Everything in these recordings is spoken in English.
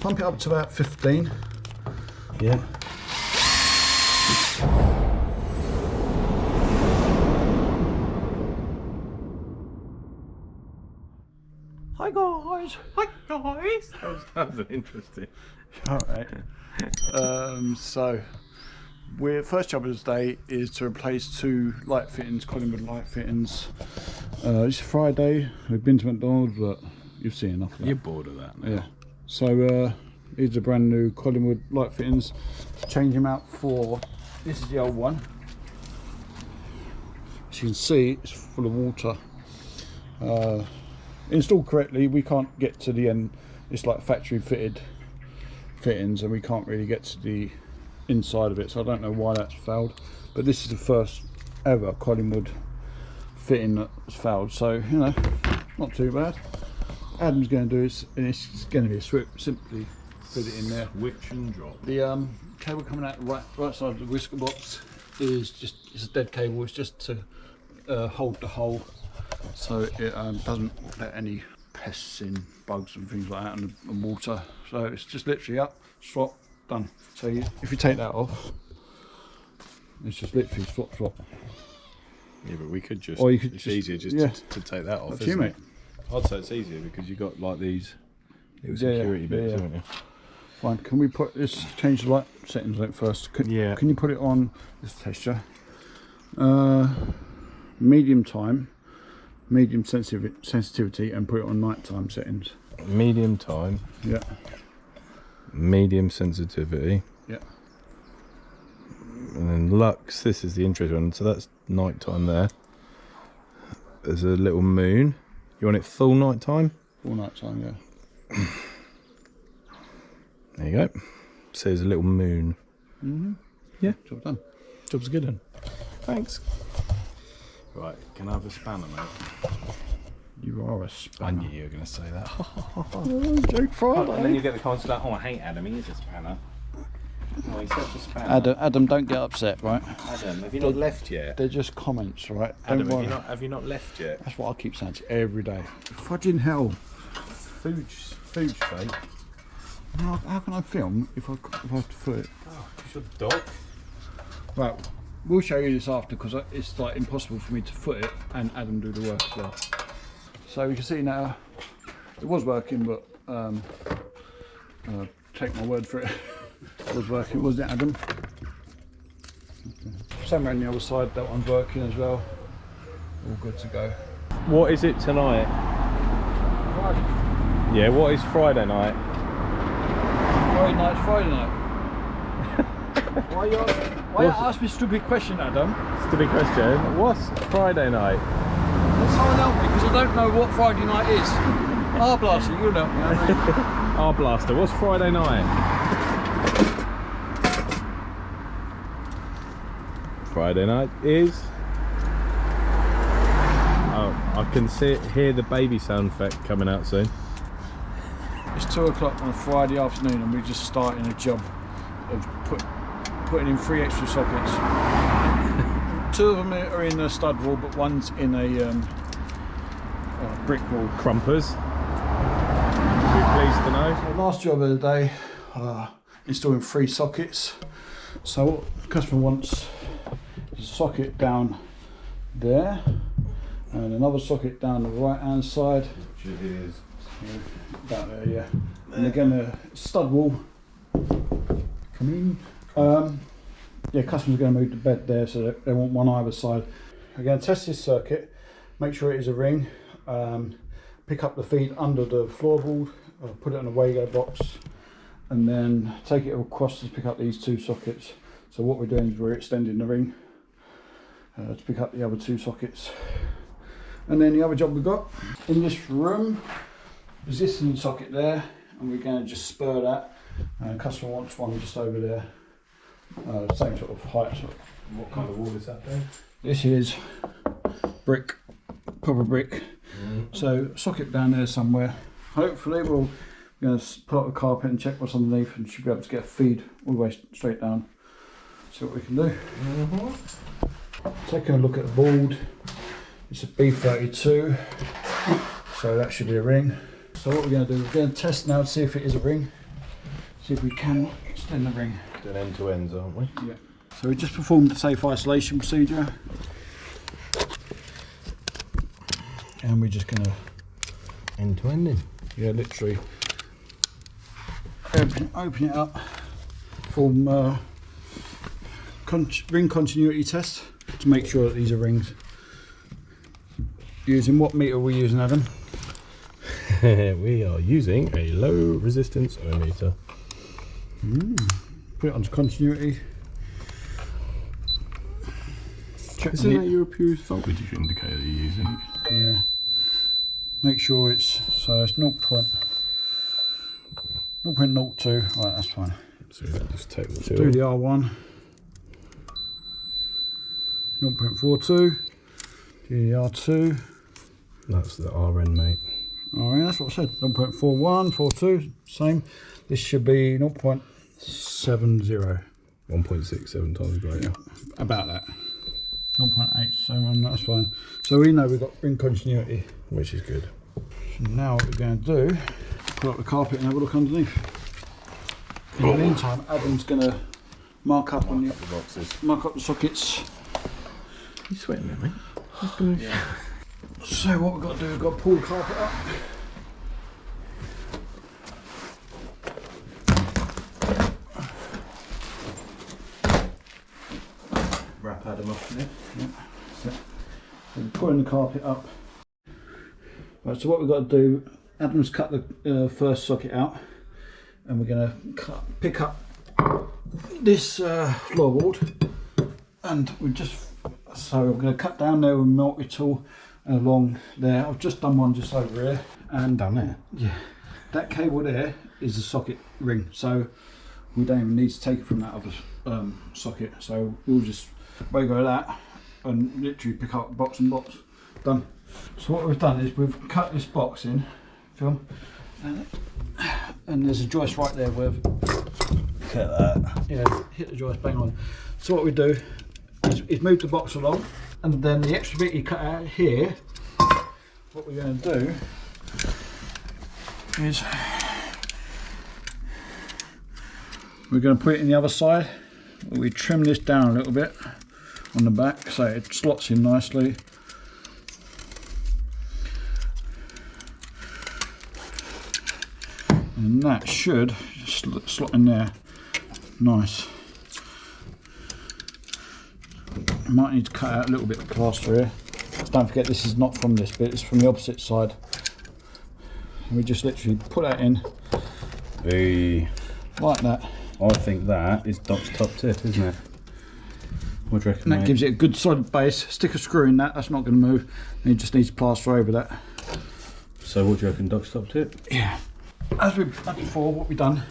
Pump it up to about 15. Yeah. Hi guys. Hi guys. That was interesting. All right. So, first job of the day is to replace 2 light fittings, Collingwood light fittings. It's Friday. We've been to McDonald's, but you've seen enough of that. You're bored of that now. Yeah. So these are brand new Collingwood light fittings. Change them out for, this is the old one. As you can see, it's full of water. Installed correctly, we can't get to the end. It's like factory fitted fittings, and we can't really get to the inside of it, so I don't know why that's failed. But this is the first ever Collingwood fitting that's failed, so you know, not too bad. Adam's going to do is, and it's going to be a switch, simply put it in there. Switch and drop. The cable coming out the right side of the whisker box is just, it's a dead cable. It's just to hold the hole so it doesn't let any pests in, bugs and things like that, and water. So it's just literally up, swap, done. So if you take that off, it's just literally swap. Yeah, but we could just, or you could it's just, easier just yeah, to take that off, up to you, isn't mate. it? I'd say it's easier because you've got like these little security bits, haven't you? Fine, can we put this, change the light settings on it first? Can you put it on this texture? Medium time, medium sensitivity, and put it on nighttime settings. Medium time. Yeah. Medium sensitivity. Yeah. And then lux, this is the interesting one. So that's nighttime there. There's a little moon. You want it full nighttime? Full nighttime, yeah. There you go. So there's a little moon. Mm-hmm. Yeah. Job done. Job's good then. Thanks. Right, can I have a spanner, mate? You are a I spanner. knew you were going to say that. Joke Friday. And then you get the comments like, oh, I hate Adam, he is a spanner. Oh, he's such a spanner. Adam, don't get upset, right? Adam, have you not left yet? They're just comments, right? Adam, Don't worry. have you not left yet? That's what I keep saying to you every day. Fudging hell. Food fake. How can I film if I have to foot it? Oh, it's your dog. Right, we'll show you this after, because it's like impossible for me to foot it and Adam do the work as well. So you can see now it was working, but take my word for it. It was working, wasn't it, Adam? Same around the other side, that one's working as well. All good to go. What is it tonight? Friday. Yeah, what is Friday night? Friday night. Why you ask me a stupid question, Adam? Stupid question. What's Friday night? Someone help me, because I don't know what Friday night is. Blaster, you'll help me. Our blaster. What's Friday night? Friday night is. Oh, I can hear the baby sound effect coming out soon. It's 2 o'clock on a Friday afternoon, and we're just starting a job of putting in 3 extra sockets. 2 of them are in a stud wall, but one's in a brick wall. Crumpers. Be pleased to know. So last job of the day, installing 3 sockets. So what the customer wants is a socket down there, and another socket down the right hand side. Which it is. About there, yeah. And again, a stud wall. Come in. Yeah, customer's going to move the bed there, so they want one either side. We're going to test this circuit, make sure it is a ring, pick up the feed under the floorboard, put it in a Wago box, and then take it across to pick up these 2 sockets. So what we're doing is we're extending the ring to pick up the other 2 sockets. And then the other job we've got in this room, resisting socket there, and we're going to just spur that. Customer wants one just over there, same sort of height. What kind of wall is that then? This is brick, proper brick. So socket down there somewhere. Hopefully we're going to put up a carpet and check what's underneath, and should be able to get a feed all the way straight down. See what we can do. Taking a look at the board, it's a B32, so that should be a ring. So what we're going to do, we're going to test now to see if it is a ring. See if we can extend the ring. Doing end to ends, aren't we? Yeah. So we just performed the safe isolation procedure. And we're just going to End to ending. yeah, literally open it up, form ring continuity test to make sure that these are rings. Using what meter are we using, Adam? We are using a low resistance ohmmeter. Put it onto continuity. Check Isn't the that your approved voltage indicator you're using? yeah. Make sure it's so it's 0.02. Right, that's fine. So just take the Do the R1. 0.42. Do the R2. That's the RN, mate. Alright, that's what I said. 0.41, 42, same. This should be 0.70. 1.67 times greater. About that. 0.87, that's fine. So we know we've got ring continuity. Which is good. So now what we're going to do, put up the carpet and have a look underneath. In the meantime, Adam's going to mark up on the boxes. mark up the sockets. You sweating there, mate? Yeah. So what we've got to do, we've got to pull the carpet up. Wrap Adam up in it. Yeah. So we're pulling the carpet up. Right, so what we've got to do, Adam's cut the first socket out, and we're going to pick up this floorboard, and we're going to cut down there with a multi-tool and along there. I've just done one just over here, and Down there? yeah, that cable there is the socket ring, so we don't even need to take it from that other socket. So we'll just go that and literally pick up box and box. Done. So what we've done is we've cut this box in, film, and there's a joist right there where Look at that. yeah, hit the joist bang on. So what we do is move the box along, and then the extra bit you cut out here, what we're going to do is we're going to put it in the other side. We trim this down a little bit on the back so it slots in nicely. And that should slot in there nice. You might need to cut out a little bit of plaster here. Don't forget, this is not from this bit, it's from the opposite side. And we just literally put that in like that. I think that is Doc's top tip, isn't it? What do you reckon, And that mate? gives it a good solid base. Stick a screw in that's not going to move. And you just need to plaster over that. So what do you reckon, Doc's top tip? Yeah. As we've done before, what we've done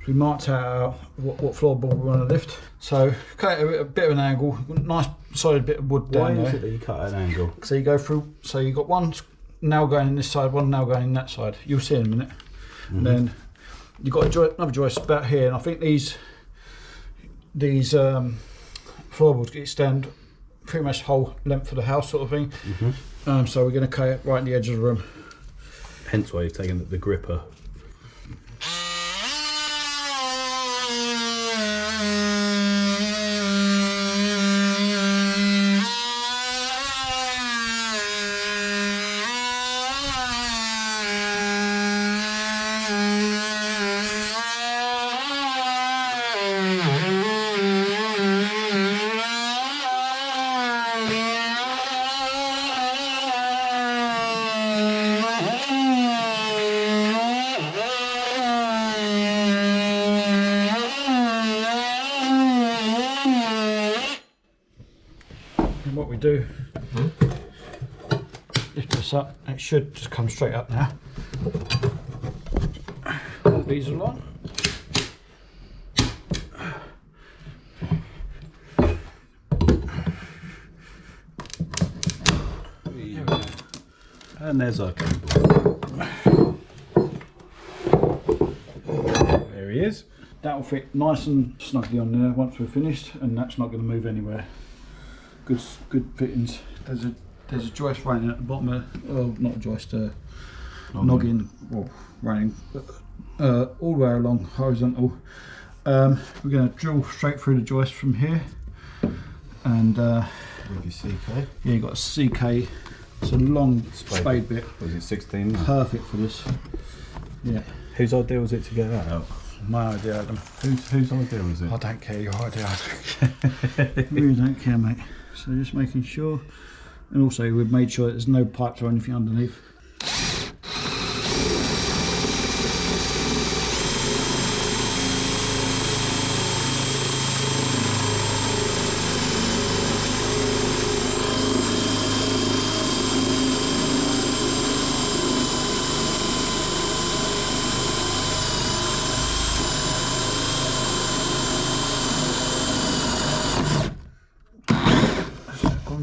is we marked out what floorboard we want to lift. So cut it at a bit of an angle, nice solid bit of wood down Why is there. it that you cut at an angle? So you go through, so you've got one nail going in this side, one nail going in that side. You'll see in a minute. And then you've got another joist about here, and I think these floorboards extend pretty much the whole length of the house sort of thing. So we're going to cut it right in the edge of the room. Hence why you've taken the gripper. And what we do, lift this up, it should just come straight up now. Pull these along. And there's our cable. There he is. That will fit nice and snugly on there once we're finished, and that's not going to move anywhere. Good fittings. There's a joist running at the bottom of, well, not a joist, noggin, well, running all the way along horizontal. We're going to drill straight through the joist from here, and With your CK? yeah, you've got a CK. It's a long spade bit. Was it 16? Perfect for this. Yeah. Whose idea was it to get that out? My idea, Adam. Whose idea was it? I don't care your idea. I don't care. Really don't care, mate. So just making sure, and also we've made sure there's no pipes or anything underneath.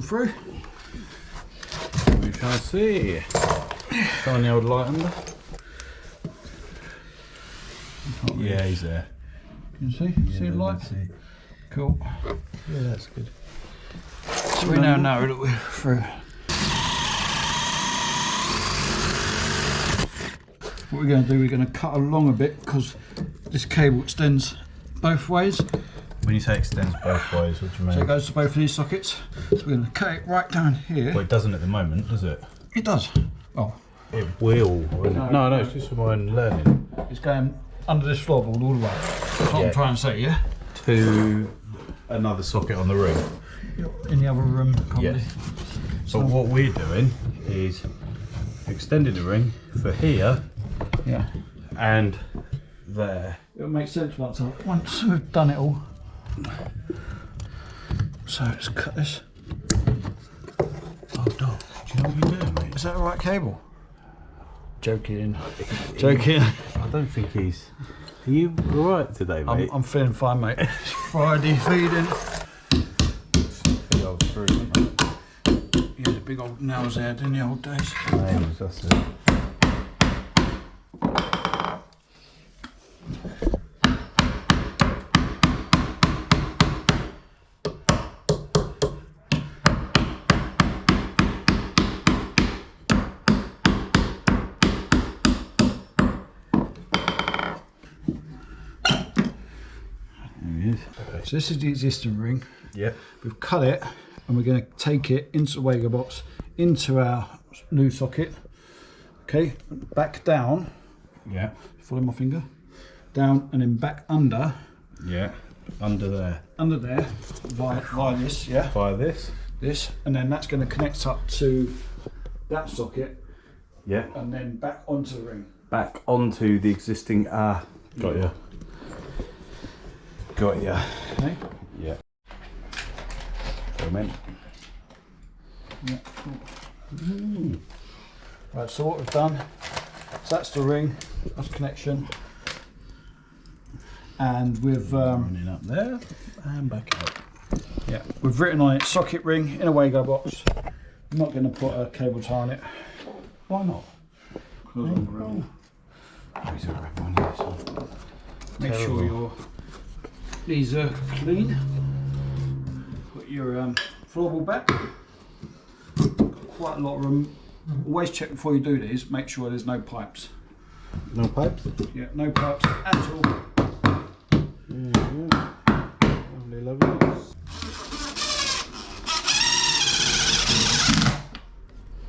Through. We shall see. Shine the old light under. Yeah, he's there. You can see? See the light? See. Cool. Yeah, that's good. So we now know that we're through. What we're going to do, we're going to cut along a bit because this cable extends both ways. When you say extends both ways, what do you mean? So it goes to both of these sockets. So we're going to cut it right down here. Well, it doesn't at the moment, does it? It does. Oh. It will, won't it? No, it's just for my own learning. It's going under this floorboard all the way. That's what I'm trying to say, yeah? To another socket on the ring. In the other room, probably. Yes. So what we're doing is extending the ring for here Yeah. and there. It'll make sense once we've done it all. So let's cut this. Oh, dog, do you know what you're doing, mate? Is that the right cable? Joking. Joking. I don't think he's... Are you alright today, mate? I'm feeling fine, mate. It's Friday feeding. Big old screw, isn't it? Yeah, the big old nails there in the old days. Nails, that's it. So this is the existing ring. Yep. We've cut it and we're going to take it into the Wago box, into our new socket. Okay, back down. Yeah. Follow my finger. Down and then back under. Yeah. Under there. Under there, via this, yeah. Via this. This, and then that's going to connect up to that socket. Yeah. And then back onto the ring. Back onto the existing. Got ya. Got ya. Okay. Yeah. Comment. Yeah. Cool. Right. So what we've done. So that's the ring. That's connection. And we've running up there and back out. yeah, we've written on it socket ring in a Wago box. I'm not going to put a cable tie on it. Why not? Make sure your these are clean. Put your floorboard back. Quite a lot of room. Always check before you do these. Make sure there's no pipes. No pipes? Yeah, no pipes at all. Yeah. Lovely, lovely.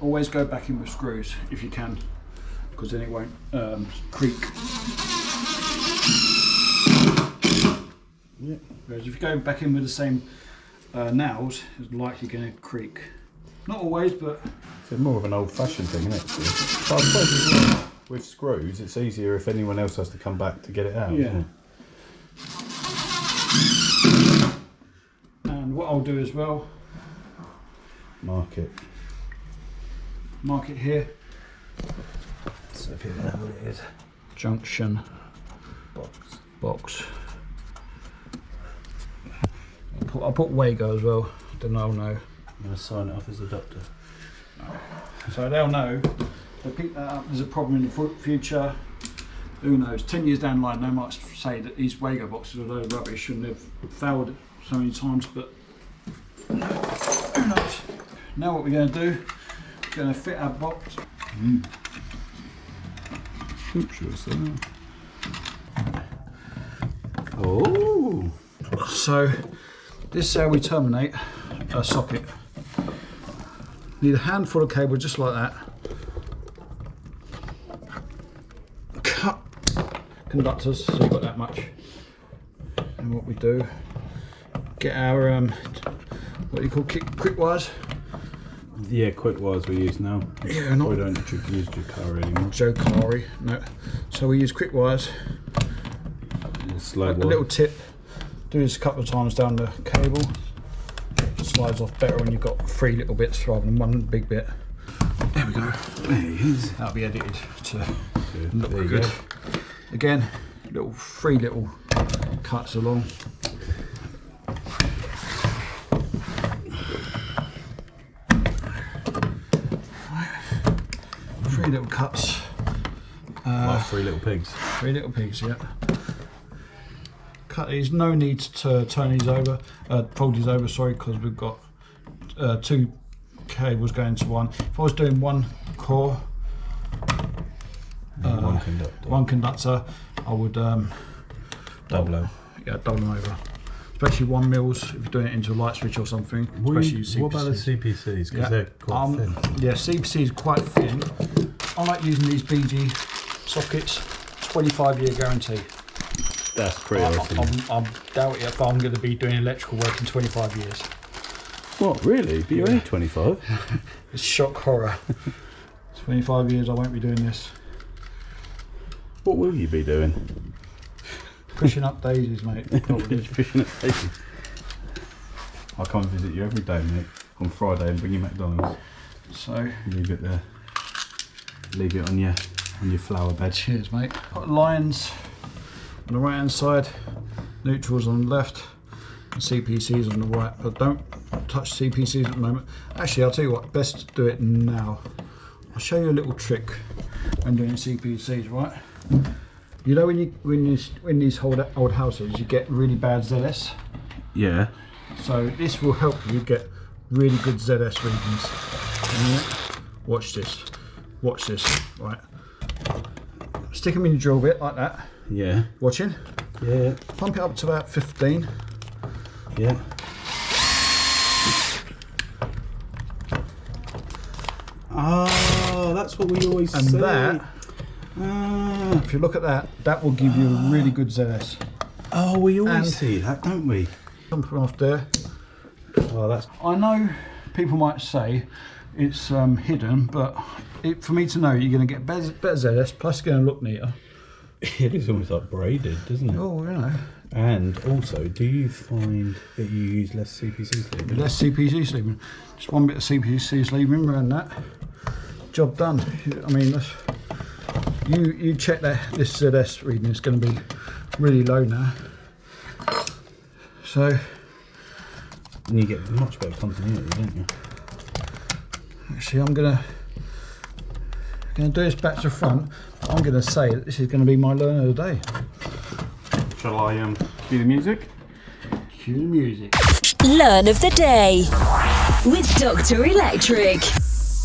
Always go back in with screws if you can, because then it won't creak. Yeah. Whereas if you go back in with the same nails, it's likely going to creak. Not always, but It's more of an old-fashioned thing, isn't it? But I suppose as well, with screws, it's easier if anyone else has to come back to get it out. yeah. Isn't it? And what I'll do as well, Mark it. mark it here. So if you know what it is. Junction Box. box. I'll put Wago as well, then they'll know. I'm going to sign it off as a doctor. So they'll know. They'll pick that up. There's a problem in the future. Who knows? 10 years down the line, they might say that these Wago boxes are a load of rubbish and they've failed so many times, but who knows? Now what we're going to do, we're going to fit our box. Oops, what's that? So this is how we terminate a socket. Need a handful of cable just like that. Cut conductors, so you've got that much. And what we do, get our what do you call quick wires? Yeah, quick wires we use now. Yeah, not we don't use Jacari anymore. Jacari, no. So we use quick wires. Slow A little tip. Do this a couple of times down the cable. It slides off better when you've got 3 little bits rather than 1 big bit. There we go. There he is. That'll be edited to Look look good. Again, 3 little cuts along. Three little cuts. Like 3 little pigs. 3 little pigs, yeah. Cut these. No need to turn these over, fold these over. Sorry, because we've got 2 cables going to one. If I was doing 1 core, 1 conductor, I would double them. Yeah, double them over. Especially 1 mils if you're doing it into a light switch or something. Especially CPCs. What about the CPCs? Because they're quite thin. Yeah, CPC is quite thin. I like using these BG sockets. 25-year guarantee. That's pretty awesome. I doubt it, but I'm going to be doing electrical work in 25 years. What, really? But you're only 25? It's shock horror. 25 years I won't be doing this. What will you be doing? Pushing up daisies, mate. Pushing up daisies. I'll come visit you every day, mate, on Friday and bring you McDonald's. So leave it there. Leave it on your flower bed. Cheers, mate. Got lines on the right hand side, neutrals on the left, and CPCs on the right. But don't touch CPCs at the moment. Actually, I'll tell you what. Best to do it now. I'll show you a little trick when doing CPCs, right? You know when these old houses you get really bad ZS? Yeah. So this will help you get really good ZS readings. Watch this. Watch this, right? Stick them in your drill bit like that. Yeah. Watching? Yeah. Pump it up to about 15. Yeah. Oh, that's what we always say. And that, if you look at that, that will give you a really good ZS. Oh, we always see that, don't we? Something off there. Oh, that's. I know people might say it's hidden, but for me to know you're going to get better ZS, plus it's going to look neater. It is almost like braided, doesn't it? Oh, you know. And also, do you find that you use less CPC sleeving? Less CPC sleeving. Just 1 bit of CPC sleeving around that. Job done. I mean, you check that this ZS reading is going to be really low now. So. And you get much better continuity, don't you? Actually, I'm gonna do this back to front. I'm gonna say that this is going to be my learn of the day. Shall I cue the music? Cue the music. Learn of the day with Dr. Electric.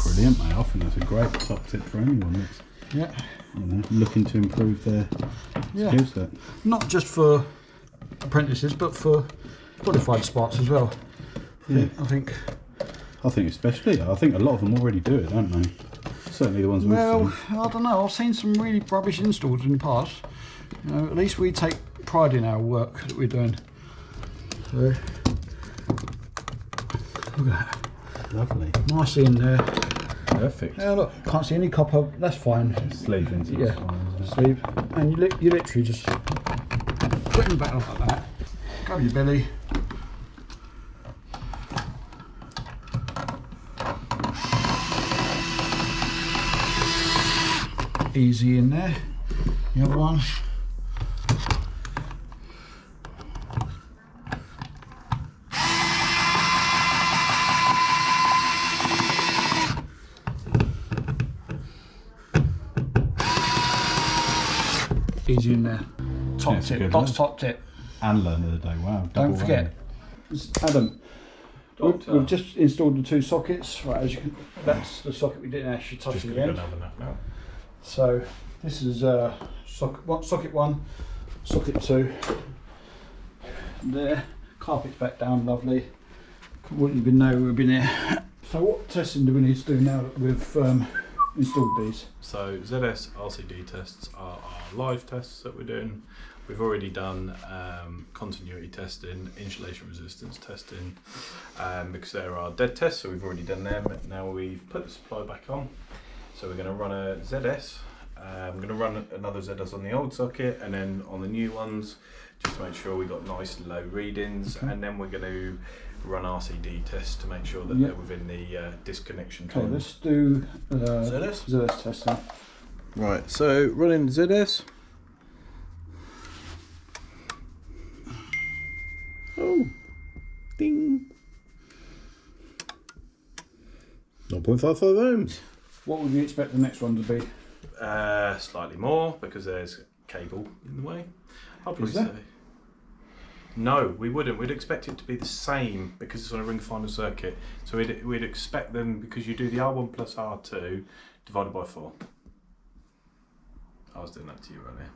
Brilliant, mate. I think that's a great top tip for anyone that's looking to improve their skill set. Not just for apprentices, but for qualified sparks as well. Yeah, I think especially. I think a lot of them already do it, don't they? Certainly the ones we've seen. I don't know. I've seen some really rubbish installs in the past. You know, at least we take pride in our work that we're doing. So, look at that. Lovely. Nicely in there. Perfect. Yeah, look, can't see any copper. That's fine. Sleeve into Yeah, sleeve. And you literally just put them back up like that. Grab your belly. Easy in there. The other one. Easy in there. Top tip. That's top tip. And learn of the day. Wow. Don't forget, Adam. We've just installed the 2 sockets. Right, as you can, that's the socket we didn't actually touch in the end. So this is socket 1, socket 2. There, Carpet's back down, lovely. Wouldn't even know we've been here. So what testing do we need to do now that we've installed these? So ZS RCD tests are our live tests that we're doing. We've already done continuity testing, insulation resistance testing, because there are dead tests, so we've already done them. Now we've put the supply back on, so we're going to run a ZS. I'm going to run another ZS on the old socket, and then on the new ones, just to make sure we got nice low readings, and then we're going to run RCD tests to make sure that they're within the disconnection time. Okay, let's do ZS testing. Right, so running ZS. Oh, ding. 0.55 ohms. What would you expect the next one to be? Slightly more, because there's cable in the way. I'll probably Is there? say. No, we wouldn't. We'd expect it to be the same because it's on a ring finder circuit. So we'd expect them, because you do the R1 plus R2 divided by 4. I was doing that to you earlier.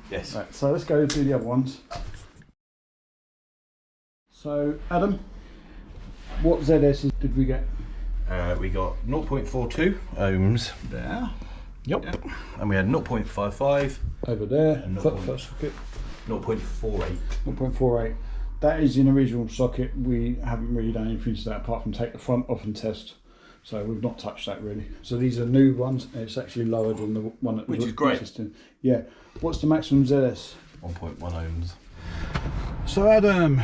Yes. Right, so let's go through the other ones. So Adam, what ZS did we get? We got 0.42 ohms there. Yep. And we had 0.55 Over there, And first socket. 0.48. 1.48. That is in the original socket. We haven't really done anything to that apart from take the front off and test. So we've not touched that really. So these are new ones. And it's actually lower than the one that was existing. Yeah. What's the maximum ZS? 1.1 ohms. So Adam,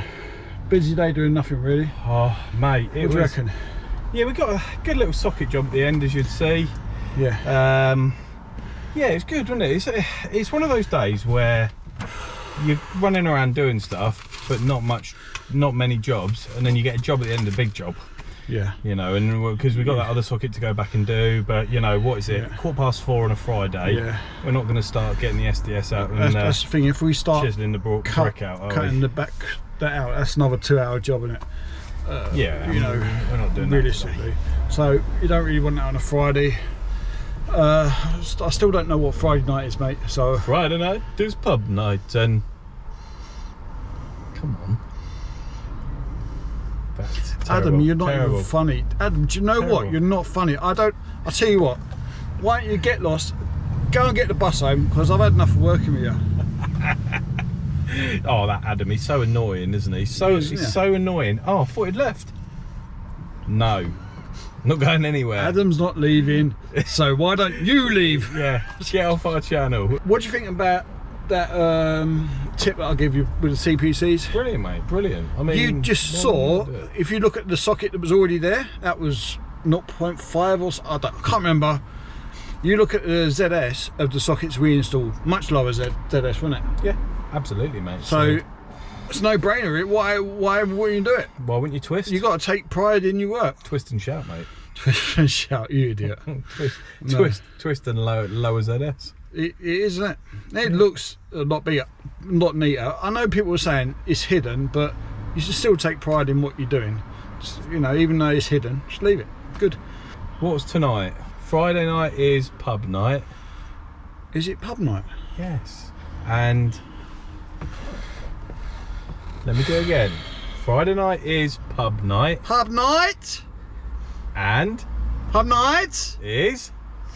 busy day doing nothing really. Oh, mate. What do you reckon? Yeah, we got a good little socket job at the end, as you'd see. Yeah. Yeah, it's good, wasn't it? It's one of those days where you're running around doing stuff, but not many jobs, and then you get a job at the end of the big job. Yeah. You know, and because we've got that other socket to go back and do, but you know, what is it? 4:15 on a Friday. Yeah. We're not going to start getting the SDS out and That's the thing. If we start chiseling the brick out, cutting the back that out, that's another 2-hour job, isn't it? Yeah, you know, we're not doing realistically. that. So you don't really want that on a Friday. I still don't know what Friday night is, mate. So Friday night is pub night, and come on, that's terrible, Adam, you're not terrible. even funny. Adam, do you know what? You're not funny. I'll tell you what. Why don't you get lost? Go and get the bus home, because I've had enough of working with you. Oh, that Adam, he's so annoying, isn't he? He's so annoying. Oh, I thought he'd left. No, not going anywhere. Adam's not leaving, so why don't you leave? Yeah, get off our channel. What do you think about that tip that I'll give you with the CPCs? Brilliant, mate, brilliant. I mean, You just saw, if you look at the socket that was already there, that was 0.5 or so, I can't remember. You look at the ZS of the sockets we installed, much lower ZS, wasn't it? Yeah, absolutely, mate. So it's no brainer. Why wouldn't you do it? why wouldn't you twist? You got to take pride in your work. twist and shout, mate. Twist and shout, you idiot. twist and lower ZS. It is, isn't it? It looks a lot bigger, a lot neater. I know people are saying it's hidden, but you should still take pride in what you're doing. Just, you know, even though it's hidden, just leave it. Good. What's tonight? Friday night is pub night. Is it pub night? Yes. And let me do it again. Friday night is pub night. Pub night? And Pub night? is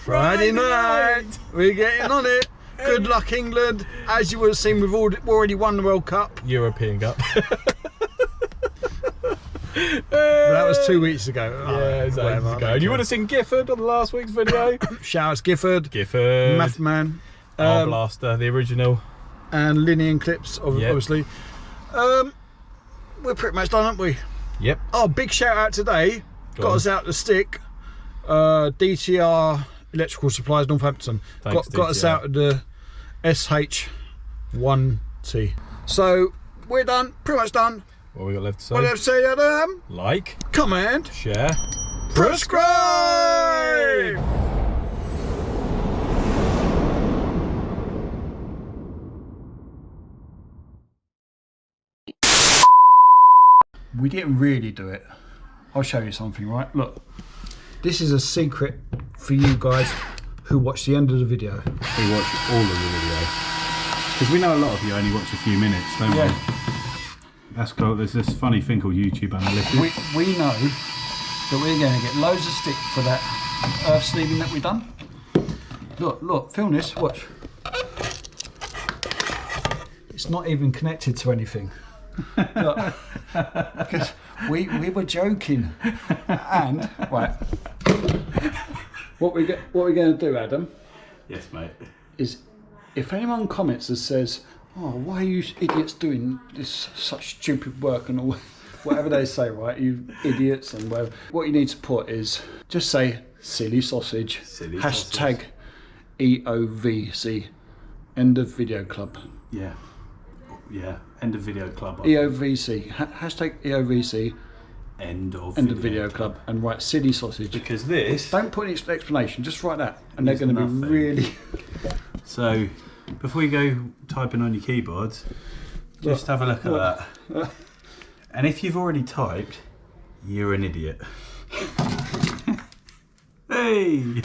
Friday night. We're getting on it. Good luck, England. As you would have seen, we've already won the World Cup. European Cup. That was 2 weeks ago. Yeah, it was ages ago. And you would have seen Gifford on last week's video. Showers Gifford, Gifford. Math Man, Blaster, the original. and Linear Clips, obviously. We're pretty much done, aren't we? Yep. Oh, big shout out today. Go Got on. us out the stick. DTR Electrical Supplies Northampton. Thanks, got us DTR. out of the SH1T. So we're done, pretty much done. What we got left to say? What do I have to say, Adam? Like, Comment, share, prescribe! We didn't really do it. I'll show you something, right? Look, this is a secret for you guys who watch the end of the video. We watch all of the video. Because we know a lot of you only watch a few minutes, don't we? That's cool. There's this funny thing called YouTube Analytics. We know that we're going to get loads of stick for that earth sleeving that we've done. Look, film this, watch. It's not even connected to anything. Look, because we were joking. And, right, what we're going to do, Adam, Yes, mate. is if anyone comments and says, oh, why are you idiots doing this such stupid work and all, whatever they say, right, you idiots and whatever, what you need to put is just say silly sausage, hashtag EOVC, end of video club. Yeah. End of video club. EOVC, hashtag EOVC, End of video club, and write silly sausage. Because this. Don't put any explanation, just write that, and they're going to be really. So, before you go typing on your keyboards, just have a look at that. And if you've already typed, you're an idiot. Hey!